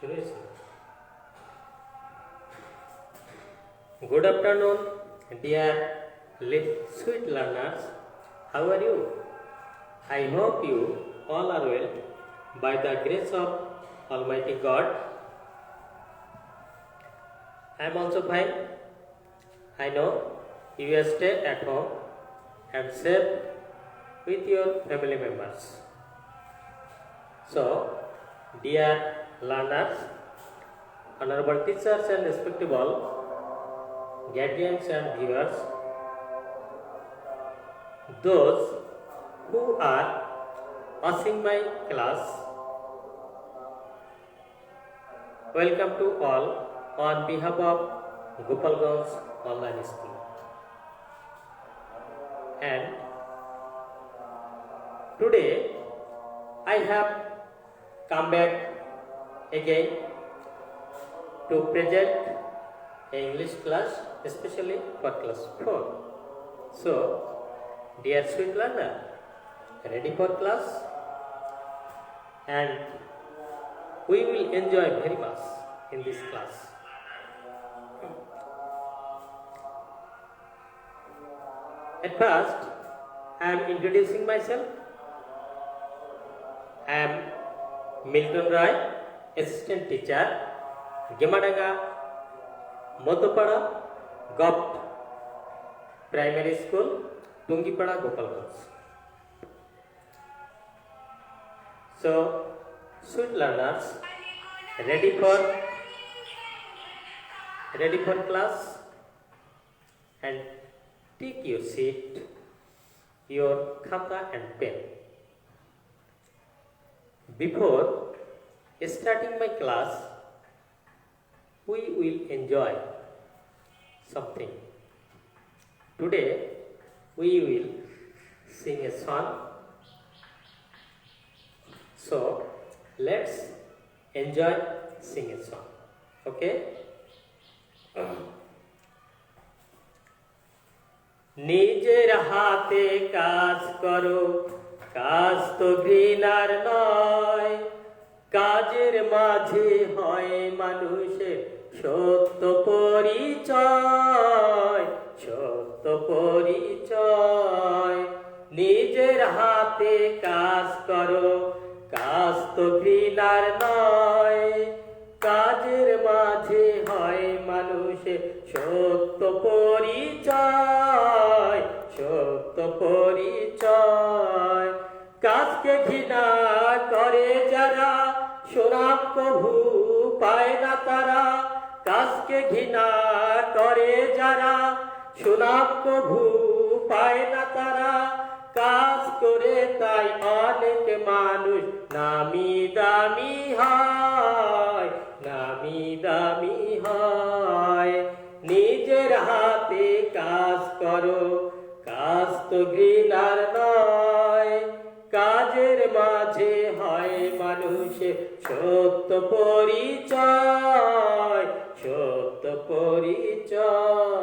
Seriously. Good afternoon, dear sweet learners. How are you? I hope you all are well by the grace of Almighty God. I am also fine. I know you will stay at home and safe with your family members. So, dear learners, honorable teachers and respectable guardians and viewers, those who are watching my class, welcome to all on behalf of Gopalganj Online School. And today I have come back again to present an English class, especially for class 4. So, dear sweet learner, ready for class? And we will enjoy very much in this class. At first, I am introducing myself. I am Milton Roy, assistant teacher, Gemadanga, Motopada, Gopt Primary School, Tungipada, Gopalganj. So, sweet learners, ready for class? And take your seat, your khata and pen. Before starting my class, we will enjoy something. Today, we will sing a song. So, let's enjoy sing a song. Okay? নিজের হাতে কাজ করো, কাজ তো ঘৃণার নয়, কাজের মাঝে হয় মানুষের সত্য পরিচয়, সত্য পরিচয়। নিজের হাতে কাজ করো, কাজ তো ঘৃণার নয়, কাজের মাঝে হয় মানুষের সত্য পরিচয়, সত্য পরিচয়। কাজকে ঘৃণা করে যারা, সুনাম কভু পায় না তারা। কাজকে ঘৃণা করে যারা, সুনাম কভু পায় না তারা। কাজ করে তাই অনেক মানুষ নামি দামি হয়, নামি দামি হয়। নিজের হাতে কাজ করো, কাজ তো ঘৃণার নয়, কাজের মাঝে হয় মানুষের সত্য পরিচয়, সত্য পরিচয়।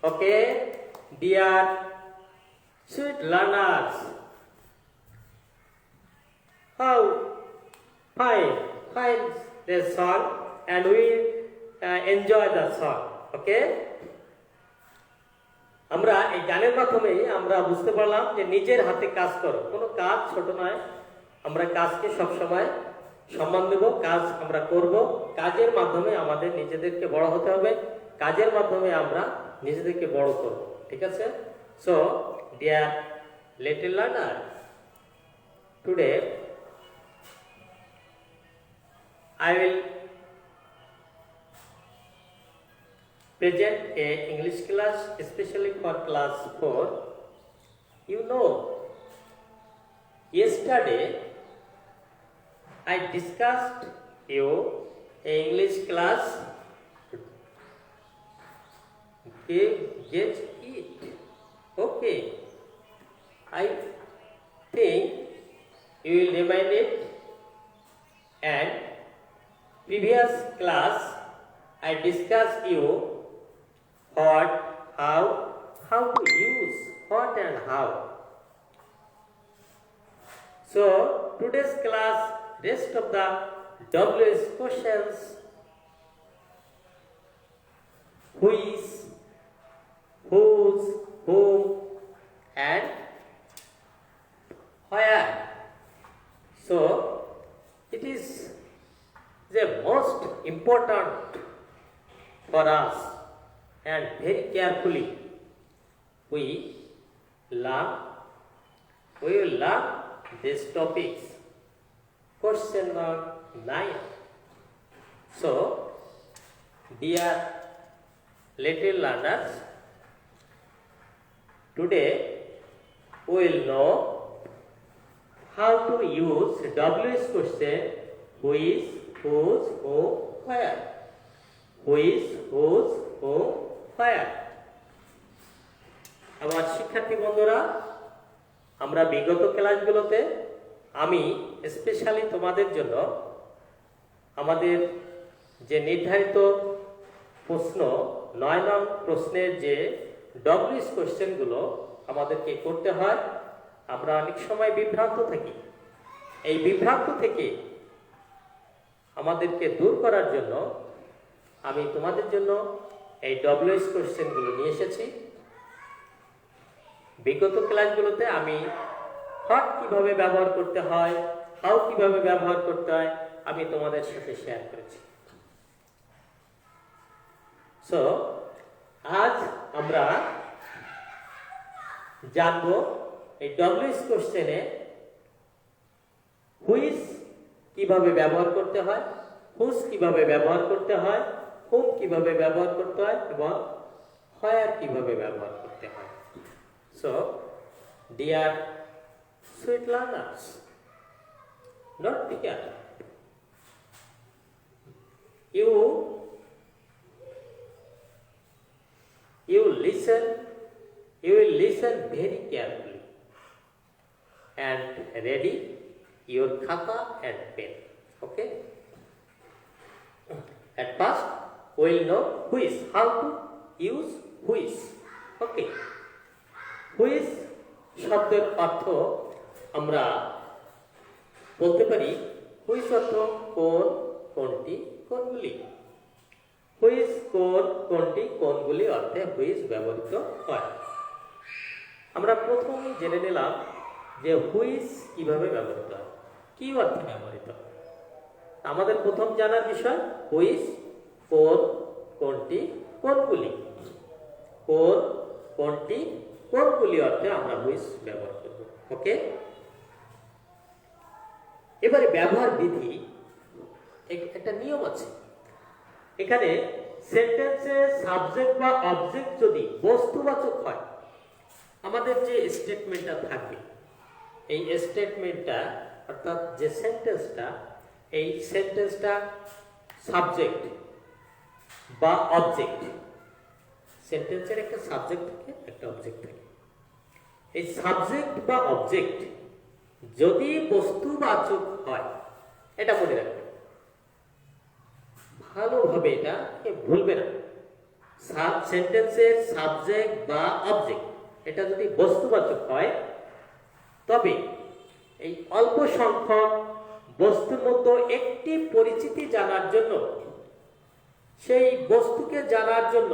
ওকে, deer sweet learners, how find the song and we enjoy the song. Okay? আমরা এই গানের মাধ্যমে আমরা বুঝতে পারলাম যে নিজের হাতে কাজ করো, কোনো কাজ ছোট নয়। আমরা কাজকে সবসময় সম্মান দেব, কাজ আমরা করব, কাজের মাধ্যমে আমাদের নিজেদেরকে বড় হতে হবে, কাজের মাধ্যমে আমরা নিজেদেরকে বড় করব। ঠিক আছে? So, dear little learner, today I will present a English class especially for class 4. You know, yesterday I discussed you English class. Get it. Okay. I think you will remind it. And previous class I discussed you what, how to use what and how. So today's class, rest of the WH questions, which, whose, whom, and where. So it is the most important for us, and very carefully we will learn these topics. Question number 9. So, dear little learners, today we will know how to use WH question, which, whose, whom, where. Which, whose, whom, where. আমার শিক্ষার্থী বন্ধুরা, আমরা বিগত ক্লাসগুলোতে আমি specially তোমাদের জন্য আমাদের যে নির্ধারিত প্রশ্ন 9 নং প্রশ্নের যে WH কোশ্চেনগুলো আমাদেরকে করতে হয়, আমরা অনেক সময় বিভ্রান্ত থাকি। এই বিভ্রান্ত থেকে আমাদেরকে দূর করার জন্য আমি তোমাদের জন্য এই WH কোশ্চেনগুলো নিয়ে এসেছি। বিগত ক্লাসগুলোতে আমি হোয়াট কিভাবে ব্যবহার করতে হয়, হাউ কিভাবে ব্যবহার করতে হয় আমি তোমাদের সাথে শেয়ার করেছি। সো আজ আমরা জানবো এই WH কোশ্চেনে হুইচ কিভাবে ব্যবহার করতে হয়, হুজ কিভাবে ব্যবহার করতে হয়, হুম কিভাবে ব্যবহার করতে হয় এবং হোয়ার কিভাবে ব্যবহার করতে হয়। So dear sweet learners, not here. You will listen very carefully and ready your khata and pen. Okay. At first, we will know which, how to use which. Okay. Which শব্দের অর্থ আমরা বলতে পারি হুইচ অর্থ কোন, কোনটি, কোনগুলি। Which, কোন, কোনটি, কোনগুলি অর্থে হুইচ ব্যবহৃত হয়। আমরা প্রথমেই জেনে নিলাম যে হুইচ কিভাবে ব্যবহৃত হয়, কি অর্থে ব্যবহৃত হয়। আমাদের প্রথম জানার বিষয় হুইচ, কোন, কোনটি, কোনগুলি। কোন, কোনটি, কোনগুলি অর্থে আমরা হুইচ ব্যবহার করব। ওকে, এবারে ব্যবহার বিধি, একটা নিয়ম আছে। এখানে সেন্টেন্সে সাবজেক্ট বা অবজেক্ট যদি বস্তুবাচক হয়, আমাদের যে স্টেটমেন্টটা থাকবে এই স্টেটমেন্টটা অর্থাৎ যে সেন্টেন্সটা, এই সেন্টেন্সটা সাবজেক্ট বা অবজেক্ট, সেন্টেন্সের একটা সাবজেক্ট থাকে, একটা অবজেক্ট থাকে। এই সাবজেক্ট বা অবজেক্ট যদি বস্তুবাচক হয়, এটা মনে রাখবে, ভালোভাবে এটা ভুলবে না। সেন্টেন্সের সাবজেক্ট বা অবজেক্ট এটা যদি বস্তুবাচক হয়, তবে এই অল্প সংখ্যক বস্তুর মতো একটি পরিচিতি জানার জন্য, সেই বস্তুকে জানার জন্য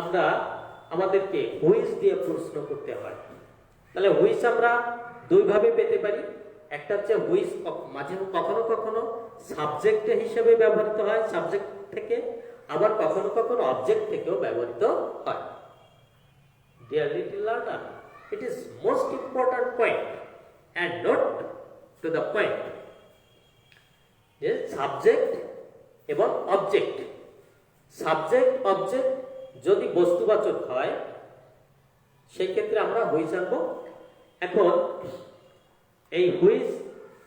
আমরা আমাদেরকে হুইচ দিয়ে প্রশ্ন করতে হয়। তাহলে হুইচ আমরা দুইভাবে পেতে পারি। একটা হচ্ছে হুইচ মাঝে কখনো কখনো সাবজেক্ট হিসেবে ব্যবহৃত হয়, সাবজেক্ট থেকে, আবার কখনো কখনো অবজেক্ট থেকেও ব্যবহৃত হয়। Dear little learner, it is most important point and not to the point. যে সাবজেক্ট এবং অবজেক্ট, সাবজেক্ট অবজেক্ট যদি বস্তুবাচক হয় সেই ক্ষেত্রে আমরা হুইচ আনবো। এখন এই হুইচ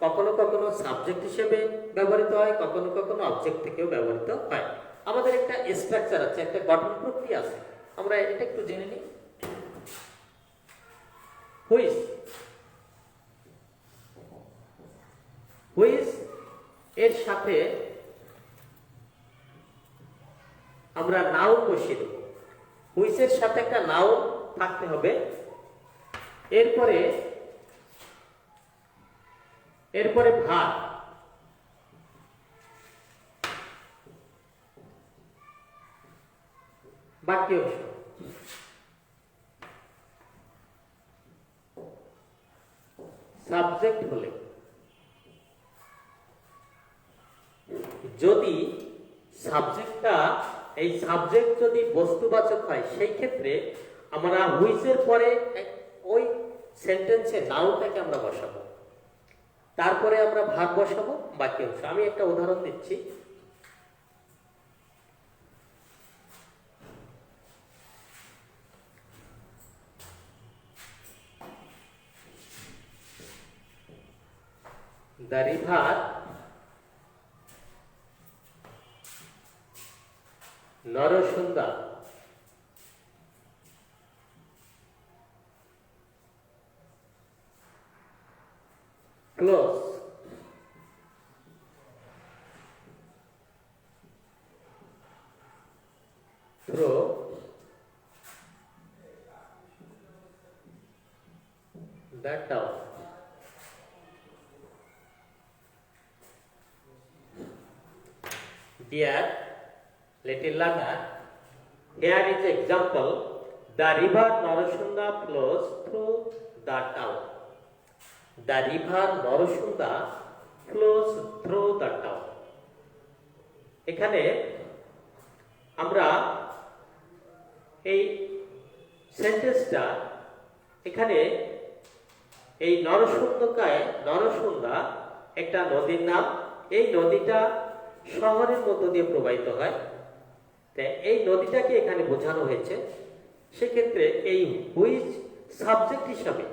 কখনো কখনো সাবজেক্ট হিসেবে ব্যবহৃত হয়, কখনো কখনো অবজেক্ট থেকেও ব্যবহৃত হয়। আমাদের একটা স্ট্রাকচার আছে, একটা গঠন প্রক্রিয়া আছে, আমরা এটা একটু জেনে নিই। হুইচ, হুইচ এর সাথে আমরা নাউন বসিয়ে দেব। হুইচের সাথে একটা নাউন থাকতে হবে। এরপরে ভার্ব, বাকি অংশ সাবজেক্ট হলে যদি সাবজেক্টটা এই সাবজেক্ট যদি বস্তুবাচক হয় সেই ক্ষেত্রে আমরা হুইচের পরে ওই সেন্টেন্সে নাউনটাকে আমরা বসাবো, তারপরে আমরা ভাগ বসাবো বাকি অংশ। আমি একটা উদাহরণ দিচ্ছি। The river Narasunda flows through the town. Dear little learner, here is example. The river Narasunda flows through the town. The river Narasunda flows through the town. এখানে আমরা এই সেন্টেন্সটা এখানে এই নরসুন্দা একটা নদীর নাম। এই নদীটা শহরের মধ্য দিয়ে প্রবাহিত হয়, তাই এই নদীটাকে এখানে বোঝানো হয়েছে। সেক্ষেত্রে এই হুইচ সাবজেক্ট হিসাবে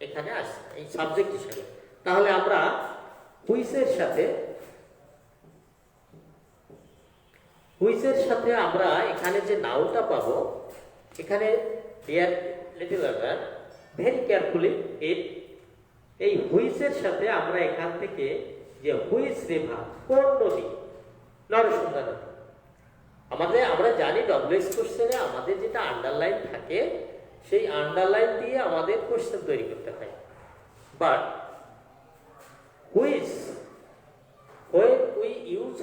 এখানে আসে, এই সাবজেক্ট হিসাবে। তাহলে আমরা হুইচের সাথে আমরা এখানে যে নাউনটা পাবো, এখানে dear little learner very carefully it, এই হুইচের সাথে আমরা এখান থেকে যে হুইচ রিভার, কোন নদী, নরসুন্দা নদী। আমরা জানি ডব্লিউএস কোশ্চেনে আমাদের যেটা আন্ডারলাইন থাকে, সেই আন্ডারলাইন দিয়ে আমাদের কোশ্চেন তৈরি করতে হয়। But which, when we use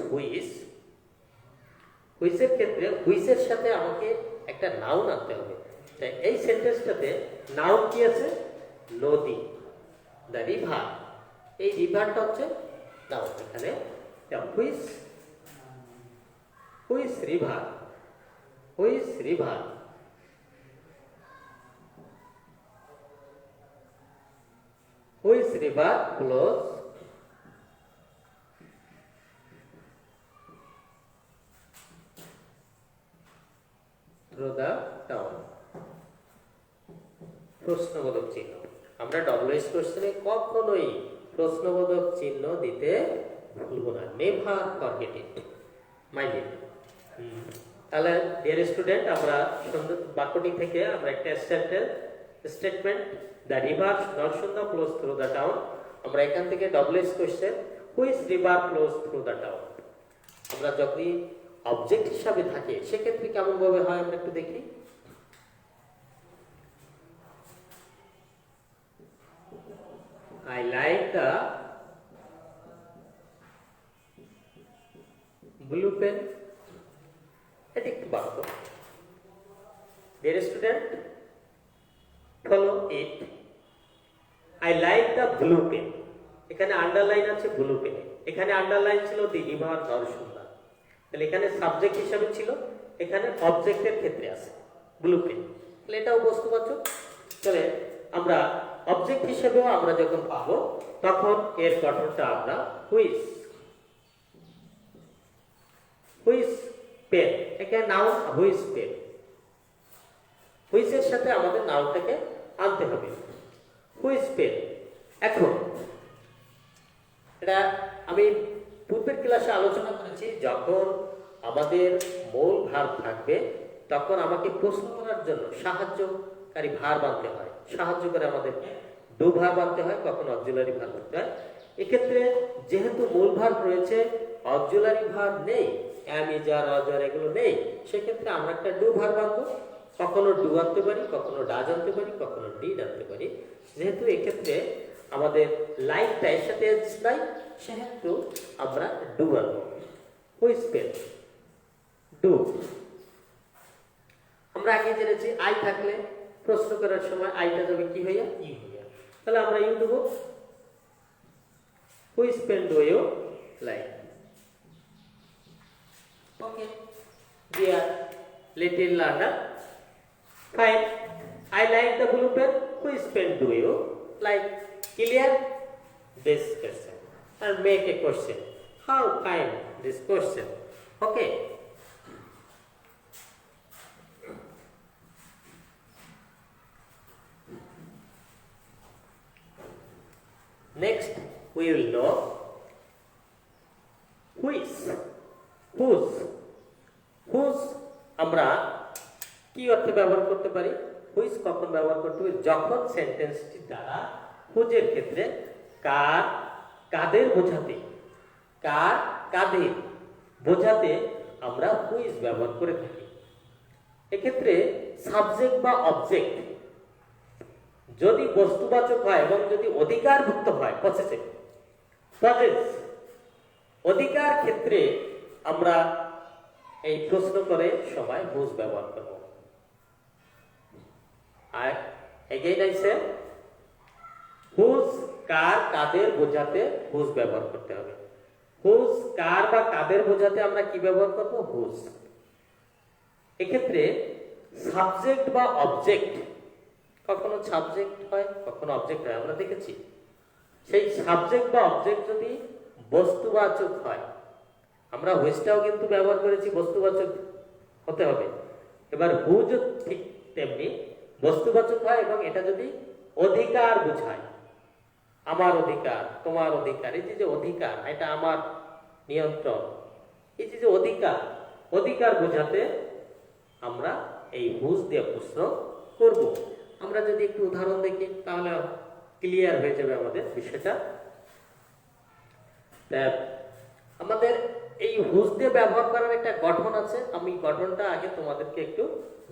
হুইচের ক্ষেত্রে হুইচের সাথে আমাকে একটা নাউন আনতে হবে। তাই এই সেন্টেন্সটাতে নাউন কি আছে? নদী, দ্য রিভার। এই রিভারটা হচ্ছে নাউন। এখানে which river flows through the town. প্রশ্নবোধক চিহ্ন। আমরা ডব্লিউএস কোশ্চেনে কখনোই প্রশ্নবোধক চিহ্ন দিতে ভুলব না। Never forget it, mind it. তাহলে ডিয়ার স্টুডেন্ট, আমরা বাক্যটি থেকে আমরা একটা statement, the river Narasunda flows through the town, আমরা এখান থেকে WS question which river flows through the town, আমরা যদি অবজেক্ট হিসাবে থাকে সেক্ষেত্রে কেমন ভাবে হয় আমরা একটু দেখি। I like the blue pen. এটা একটু বাক্য। Dear student, follow it. I like the blue pen. এখানে আন্ডারলাইন আছে ব্লু পেনে, এখানে আন্ডারলাইন ছিল দি রিভার নরসুন্দা। তাহলে এখানে সাবজেক্ট হিসাবে ছিল, এখানে অবজেক্টের ক্ষেত্রে আছে ব্লু পেন। তাহলে এটাও বস্তুবাচক। তাহলে আমরা অবজেক্ট হিসেবেও আমরা যখন পাবো তখন এর গঠনটা আমরা হুইচ পেন, এখানে নাউন হুইচ পেন, হুইচের সাথে আমাদের নাউনটাকে আনতে হবে, হুইচ পেন। এখন এটা আমি পূর্বের ক্লাসে আলোচনা করেছি, যখন আমাদের মূল ভার্ব থাকবে তখন আমাকে প্রশ্ন করার জন্য সাহায্যকারী ভার্ব আনতে হয়, সাহায্য করে আমাদেরকে ডু ভার্ব আনতে হয়, কখনো অক্সিলারি ভার্ব আনতে হয়। এক্ষেত্রে যেহেতু মূল ভার্ব রয়েছে, অক্সিলারি ভার্ব নেই, এম ইজ আর অজার এগুলো নেই, সেক্ষেত্রে আমরা একটা ডু ভার্ব আনবো। কখনো ডু আনতে পারি, কখনো ডাজ আনতে পারি, কখনো ডিড আনতে পারি। যেহেতু এক্ষেত্রে আমাদের লাইকটা এর সাথে নাই, সেহেতু আমরা ডু আনবো। Which pen, do. আমরা আগে জেনেছি আই থাকলে প্রশ্ন করার সময় আইটা যাবে কি হইয়া ইউ হইয়া। তাহলে আমরা ইউ দেব, which pen do you like? Okay dear little learner, fine, I like the blue pen. Which pen do you like? Clear this question and make a question. How kind this question? Okay. Next, we will know which, whose আমরা কি অর্থে ব্যবহার করতে পারি? Which কখন ব্যবহার করতে পারি? যখন সেন্টেন্সটি দ্বারা হুজের ক্ষেত্রে কার কাদের বোঝাতে, কার কাদের বোঝাতে আমরা হুইচ ব্যবহার করে থাকি। এক্ষেত্রে সাবজেক্ট বা অবজেক্ট যদি বস্তুবাচক হয় এবং যদি অধিকারভুক্ত হয়, পসেসিভ পজেস অধিকার ক্ষেত্রে আমরা এই প্রশ্ন করে সময় হুজ ব্যবহার করব। আর এগেইন আই সে হুজ কার কাদের বোঝাতে হুজ ব্যবহার করতে হবে। হুজ কার বা কাদের বোঝাতে আমরা কি ব্যবহার করব? হুজ। এক্ষেত্রে সাবজেক্ট বা অবজেক্ট, কখনো সাবজেক্ট হয় কখনো অবজেক্ট হয়, আমরা দেখেছি। সেই সাবজেক্ট বা অবজেক্ট যদি বস্তুবাচক হয়, আমরা হুইজটাও কিন্তু ব্যবহার করেছি, বস্তুবাচক হতে হবে। এবার হুজ ঠিক তেমনি বস্তুবাচক হয় এবং এটা যদি অধিকার বোঝায়, আমার অধিকার, তোমার অধিকার, এই যে অধিকার, এটা আমার নিয়ন্ত্রণ, এই যে অধিকার, অধিকার বোঝাতে আমরা এই হুজ দিয়ে প্রশ্ন করব। আমরা যদি একটু উদাহরণ দেখি তাহলে ক্লিয়ার হয়ে যাবে আমাদের বিষয়টা। আমাদের এই হুজ দিয়ে ব্যবহার করার একটা গঠন আছে, আমি গঠনটা আগে তোমাদেরকে একটু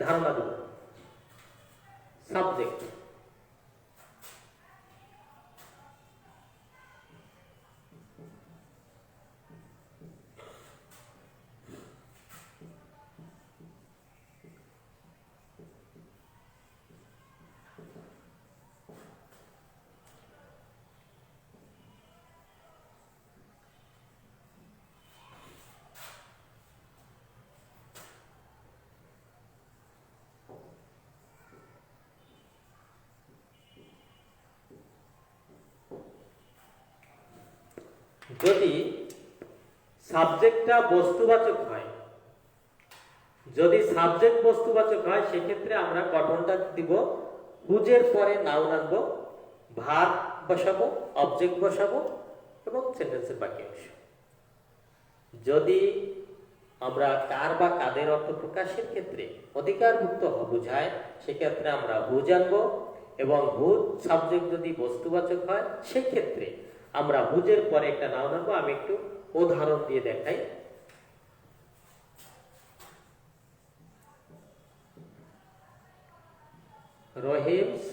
ধারণা দেব। সাবজেক্ট, যদি সাবজেক্টটা বস্তুবাচক হয়, যদি সাবজেক্ট বস্তুবাচক হয় সেক্ষেত্রে আমরা গঠনটা দিব, হুজের পরে নাউন আনবো, ভার্ব বসাবো, অবজেক্ট বসাবো এবং সেন্টেন্সের বাকি অংশ। যদি আমরা কার বা কাদের অর্থ প্রকাশের ক্ষেত্রে অধিকারভুক্ত বোঝায় সেক্ষেত্রে আমরা হুজ আনবো এবং হুজ সাবজেক্ট যদি বস্তুবাচক হয় সেক্ষেত্রে আমরা হুজের পরে একটা নাউন আনবো। আমি একটু উদাহরণ দিয়ে দেখাই। রহিমস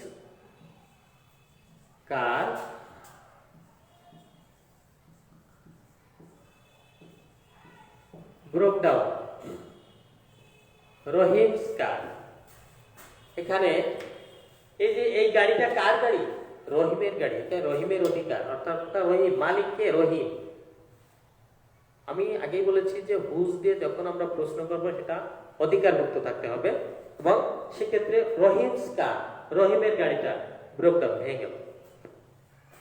কার ব্রোক ডাউন। রহিমস কার, এখানে এই যে এই গাড়িটা কার গাড়ি? রহিমের গাড়ি, এটা রহিমের অধিকার, অর্থাৎ রহিম, মালিককে রহিম। আমি আগেই বলেছি যে হুজ দিয়ে যখন আমরা প্রশ্ন করবো সেটা অধিকারভুক্ত থাকতে হবে এবং সেক্ষেত্রে রহিমস কার, রহিমের গাড়িটা ব্রোক ডাউন, ভেঙে গেল,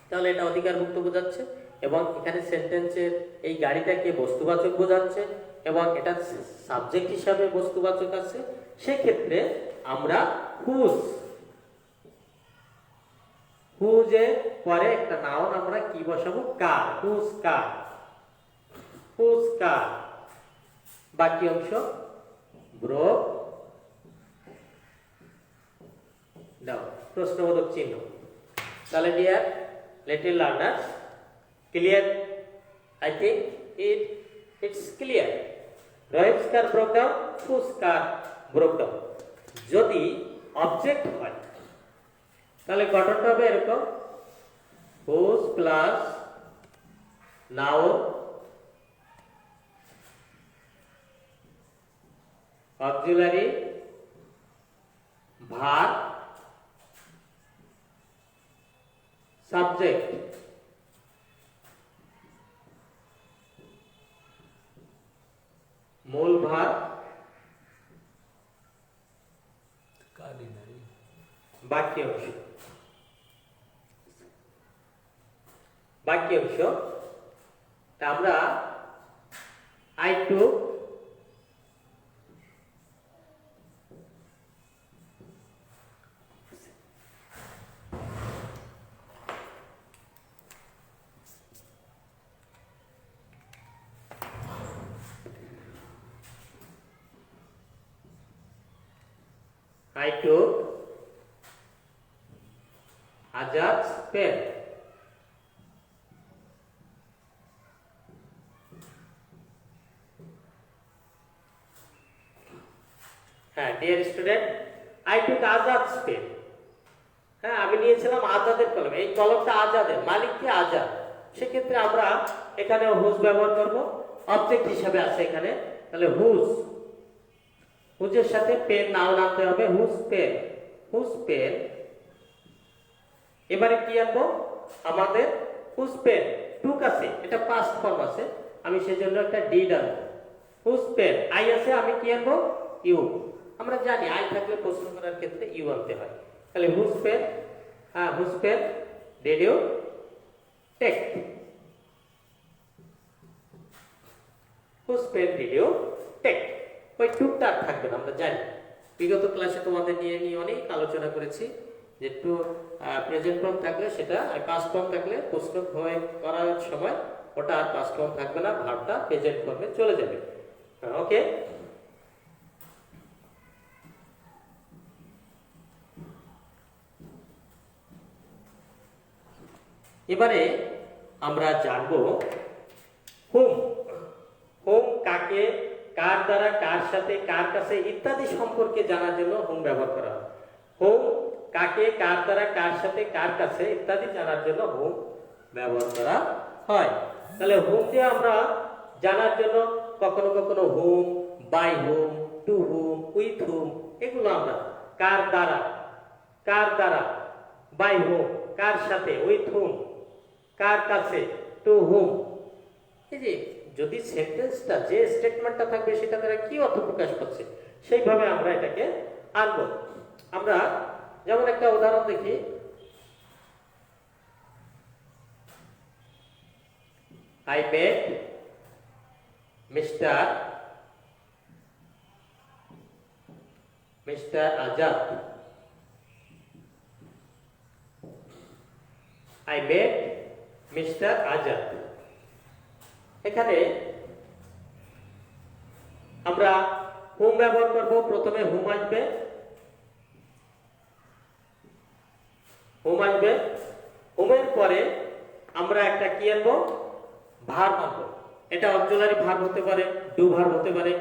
তাহলে এটা অধিকারভুক্ত বোঝাচ্ছে এবং এখানে সেন্টেন্সের এই গাড়িটাকে বস্তুবাচক বোঝাচ্ছে এবং এটা সাবজেক্ট হিসাবে বস্তুবাচক আছে। সেক্ষেত্রে আমরা হুজ, হুজের পরে একটা নাউন আমরা কি বসাবো? কার, হুজ কার, হুজ কার, বাকি অংশ ব্রোক ডাউন, প্রশ্নবোধক চিহ্ন। তাহলে dear little learners, clear? I think it's clear. Rohim's car broke down, whose car broke down. যদি অবজেক্ট হয় তাহলে গঠনটা হবে এরকম, whose plus noun auxiliary verb subject মূল ভার বাক্যাংশ বাক্যাংশ তা আমরা I took Azad's pen. হ্যাঁ, dear student, I took Azad's pen. হ্যাঁ, আমি নিয়েছিলাম আজাদের কলম। এই কলমটা আজাদের, মালিক কি আজাদ। সেক্ষেত্রে আমরা এখানে হুজ ব্যবহার করব, অবজেক্ট হিসাবে আছে এখানে। তাহলে হুজ, হুজের সাথে পেন নাও আনতে হবে, হুজ পেন, হুজ পেন। এবারে কি আনবো, আমাদের হুজ পেন টুক আছে, এটা পাস্ট ফর্ম আছে, আমি সেজন্য একটা ডিড আনবো। হুজ পেন, আই আছে, আমি কি আনবো, ইউ। আমরা জানি আই থাকলে প্রশ্ন করার ক্ষেত্রে ইউ আনতে হয়। তাহলে হুজ পেন, হ্যাঁ whose pen did you take, whose pen did you take. ওই টুকটা আর থাকবে না, আমরা জানি। বিগত ক্লাসে তোমাদের নিয়ে অনেক আলোচনা করেছি যে টু প্রেজেন্ট ফর্ম থাকলে সেটা, আর পাস্ট ফর্ম থাকলে প্রশ্ন করার সময় ওটা আর পাস্ট ফর্ম থাকবে না, ভার্বটা প্রেজেন্ট ফর্মে চলে যাবে। ওকে, এবারে আমরা জানবো হুম। হুম কাকে, কার দ্বারা, কার সাথে, কার কাছে ইত্যাদি সম্পর্কে জানার জন্য হুম ব্যবহার করা হয়। হুম কাকে, কার দ্বারা, কার সাথে, কার কাছে ইত্যাদি জানার জন্য হুম ব্যবহার করা হয়। তাহলে হুম দিয়ে আমরা জানার জন্য কখনো কখনো whom, by whom, to whom, with whom, এগুলো আমরা কার দ্বারা, কার দ্বারা, বাই হুম, কার সাথে, উইথ হুম, কার কাছে, টু হুম। এই যে যদি সেন্টেন্সটা, যে স্টেটমেন্টটা থাকবে সেটা দ্বারা কি অর্থ প্রকাশ পাচ্ছে, সেইভাবে আমরা এটাকে আনবো। আমরা যেমন একটা উদাহরণ দেখি, I met Mr. Azad. I met Mr. Azad. এখানে আমরা হুম ব্যবহার করব। প্রথমে হুম আসবে, হুম আসবে, হুমের পরে আমরা একটা কি আনবো, ভার্ব আনবো। এটা অক্সিলারি ভার্ব হতে পারে, ডু ভার্ব হতে পারে,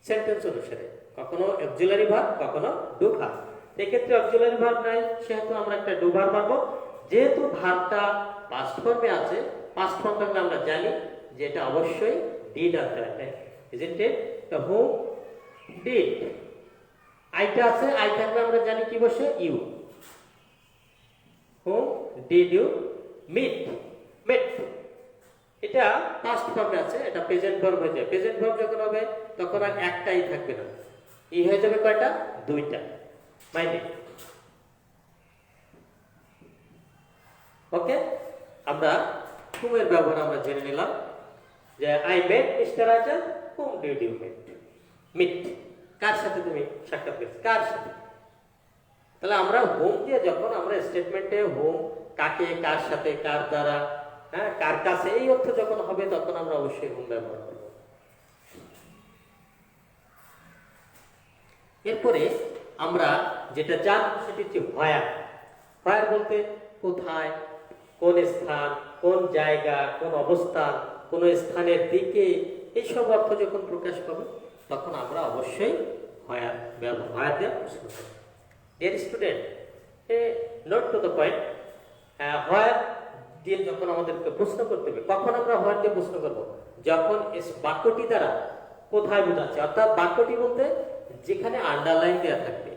সেন্টেন্স অনুসারে, কখনো অক্সিলারি ভার্ব, কখনো ডু ভার্ব। এক্ষেত্রে অক্সিলারি ভার্ব নাই, সেহেতু আমরা একটা ডু ভার্ব আনবো। যেহেতু ভার্বটা পাস্ট ফর্মে আছে, পাস্ট ফর্ম থাকলে আমরা জানি যে এটা অবশ্যই ডিড আনতে হবে, ইজন্ট ইট? তো হুম ডিড, আইটা আছে, আই থাকলে আমরা জানি কি বসে, you. Whom did you meet, met, এটা পাস্ট ফর্মে আছে, এটা প্রেজেন্ট ভার্ব হয়ে যায়। প্রেজেন্ট ভার্ব যখন হবে তখন আর একটাই থাকবে না, ই হয়ে যাবে কয়টা, দুইটা। Mind, okay. আমরা হুমের ব্যবহার আমরা জেনে নিলাম যে I met Mr Azad, whom did you meet, meet, কার সাথে তুমি সাক্ষাৎ করেছো, কার সাথে। তাহলে আমরা হুম দিয়ে যখন আমরা স্টেটমেন্টে হুম কাকে, কার সাথে, কার দ্বারা, হ্যাঁ কার কাছে, এই অর্থ যখন হবে তখন আমরা অবশ্যই হুম ব্যবহার করব। এরপরে আমরা যেটা জানব সেটি হচ্ছে হোয়ার। হোয়ার বলতে কোথায়, কোন স্থান, কোন জায়গা, কোন অবস্থান, কোন স্থানের দিকে, এইসব অর্থ যখন প্রকাশ পাবে তখন আমরা অবশ্যই হোয়ার ব্যবহার, হোয়ার দিয়ে প্রশ্ন করব। Dear student, note to the point, where দিয়ে যখন আমাদেরকে প্রশ্ন করতে হবে, কখন আমরা হোয়ার দিয়ে প্রশ্ন করব, যখন বাক্যটি দ্বারা কোথায় বোঝাচ্ছে, অর্থাৎ বাক্যটি বলতে যেখানে আন্ডারলাইন দেওয়া থাকবে,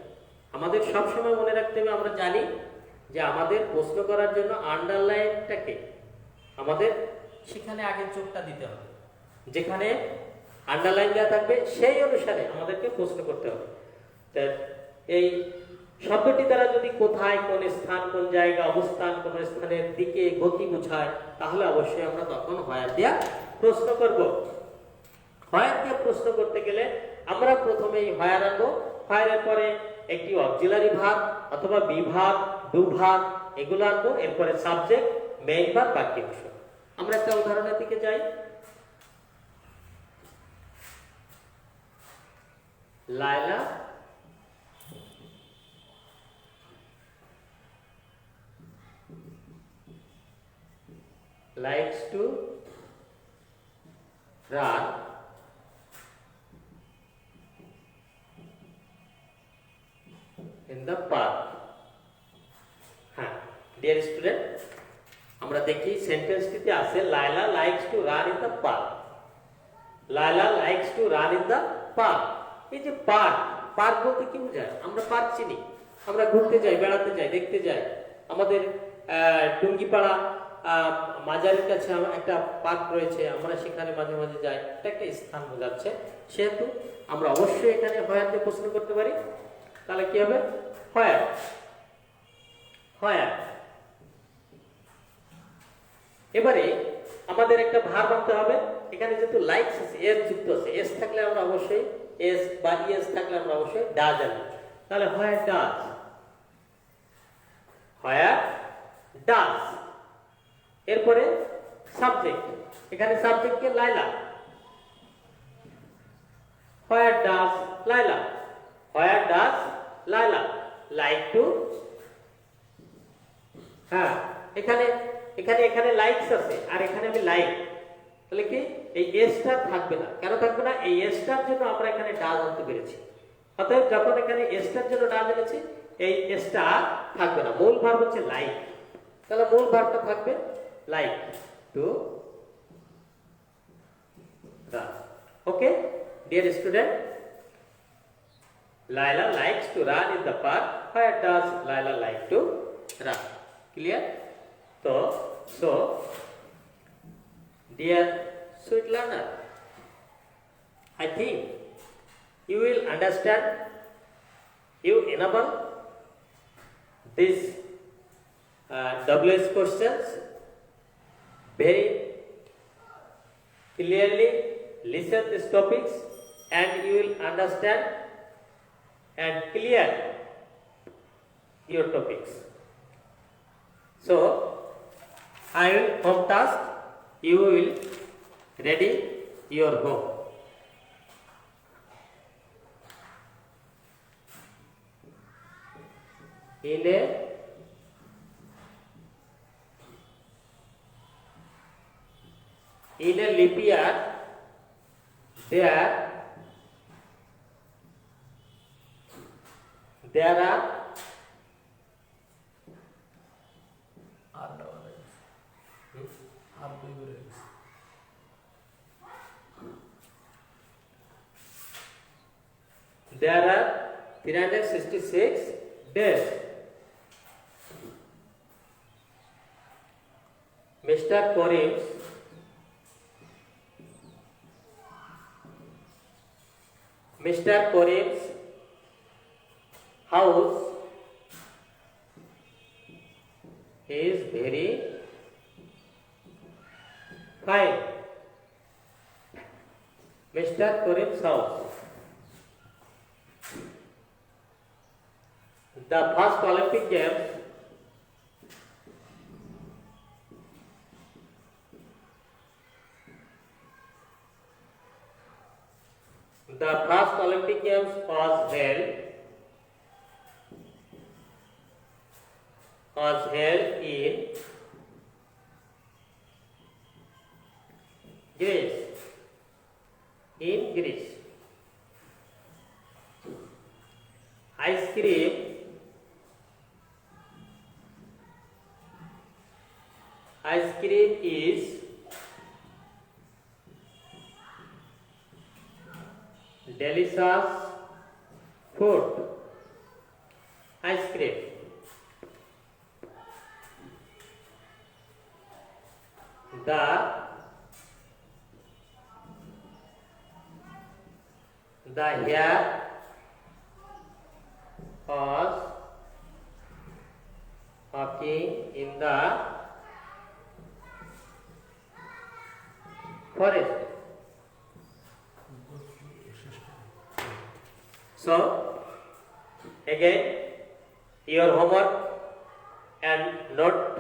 আমাদের সবসময় মনে রাখতে হবে, আমরা জানি যে আমাদের প্রশ্ন করার জন্য আন্ডারলাইনটাকে আমাদের সেখানে আগে চোখটা দিতে হবে, যেখানে আন্ডারলাইন দেওয়া থাকবে সেই অনুসারে আমাদেরকে প্রশ্ন করতে হবে। এই শব্দটি দ্বারা যদি কোথায়, কোন স্থান, কোন জায়গা, অবস্থান, কোন স্থানের দিকে গতি বোঝায়, তাহলে অবশ্যই আমরা তখন হোয়ার দিয়া প্রশ্ন করব। হোয়ার দিয়ে প্রশ্ন করতে গেলে আমরা প্রথমেই হোয়ার আনবো, হোয়ারের পরে একটি অক্সিলারি ভার্ব অথবা বিভাগ, দুভাগ এগুলো আনবো, এরপরে সাবজেক্ট, মেইন ভার্ব, বাক্যাংশ। আমরা একটা উদাহরণের দিকে যাই। Laila likes to run in the park. হ্যাঁ, ডিয়ার স্টুডেন্ট, আমরা দেখি সেন্টেন্সটিতে আছে Laila likes to run in the park. Laila likes to run in the park. এই যে পার্ক, পার্ক বলতে কি বোঝায়? আমরা পার্ক চিনি, আমরা ঘুরতে যাই, বেড়াতে যাই, দেখতে যাই। আমাদের টুঙ্গিপাড়া মাজারের কাছে একটা পার্ক রয়েছে, আমরা সেখানে মাঝে মাঝে যাই, এটা একটা স্থান বোঝাচ্ছে। সেহেতু আমরা অবশ্যই এখানে হোয়ার দিয়ে প্রশ্ন করতে পারি। তাহলে কি হবে? হোয়ার, হোয়ার। এবারে আমাদের একটা ভার্ব আনতে হবে। এখানে যেহেতু লাইকস আছে, এস যুক্ত আছে, এস থাকলে আমরা অবশ্যই, এস বা ইএস থাকলে আমরা অবশ্যই ডাজ আনবো। তাহলে হোয়ার ডাজ, হোয়ার ডাজ। এরপরে সাবজেক্ট, এখানে সাবজেক্টকে Laila. Where does Laila, where does Laila like to. হ্যাঁ, এখানে এখানে এখানে লাইকস আছে আর এখানে আমি লাইক, তাহলে কি এই এসটা থাকবে না। কেন থাকবে না? এই এসটার জন্য আমরা এখানে ডাজ আনতে পেরেছি। অতএব যখন এখানে এসটার জন্য ডাজ এনেছি, এই এসটা থাকবে না। মূল ভার্ব হচ্ছে লাইক, তাহলে মূল ভার্বটা থাকবে like to run. Okay, dear student, Laila likes to run in the park. Where does Laila like to run? Clear? So dear sweet learner, I think you will understand, you enable this WS questions very clearly. Listen these topics and you will understand and clear your topics. So I will home task, you will ready your home. In a leap year, there are there are 366 days. Mr. Karim's house is very fine. Mr. Karim's house. The first Olympic Games was held in Greece. Ice cream is delicious food. ice cream. The hare was walking in the forest. So, again, your homework and note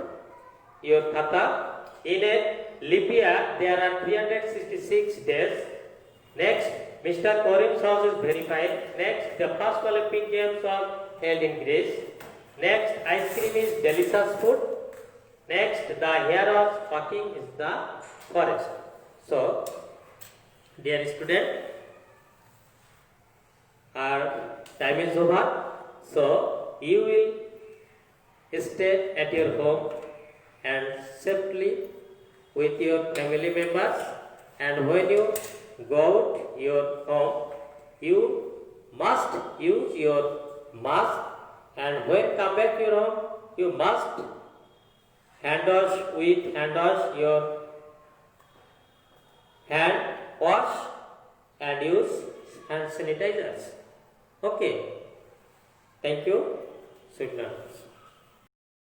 your khata. In a leap year, there are 366 days. Next, Mr. Korim's house is verified. Next, the first Olympic Games was held in Greece. Next, ice cream is delicious food. Next, the hare was walking in the forest. So, dear student, our time is over. So, you will stay at your home and safely with your family members, and when you go out your home, you must use your mask, and when come back your home, you must hand wash your hand wash and use hand sanitizers. Okay, thank you. Sit down.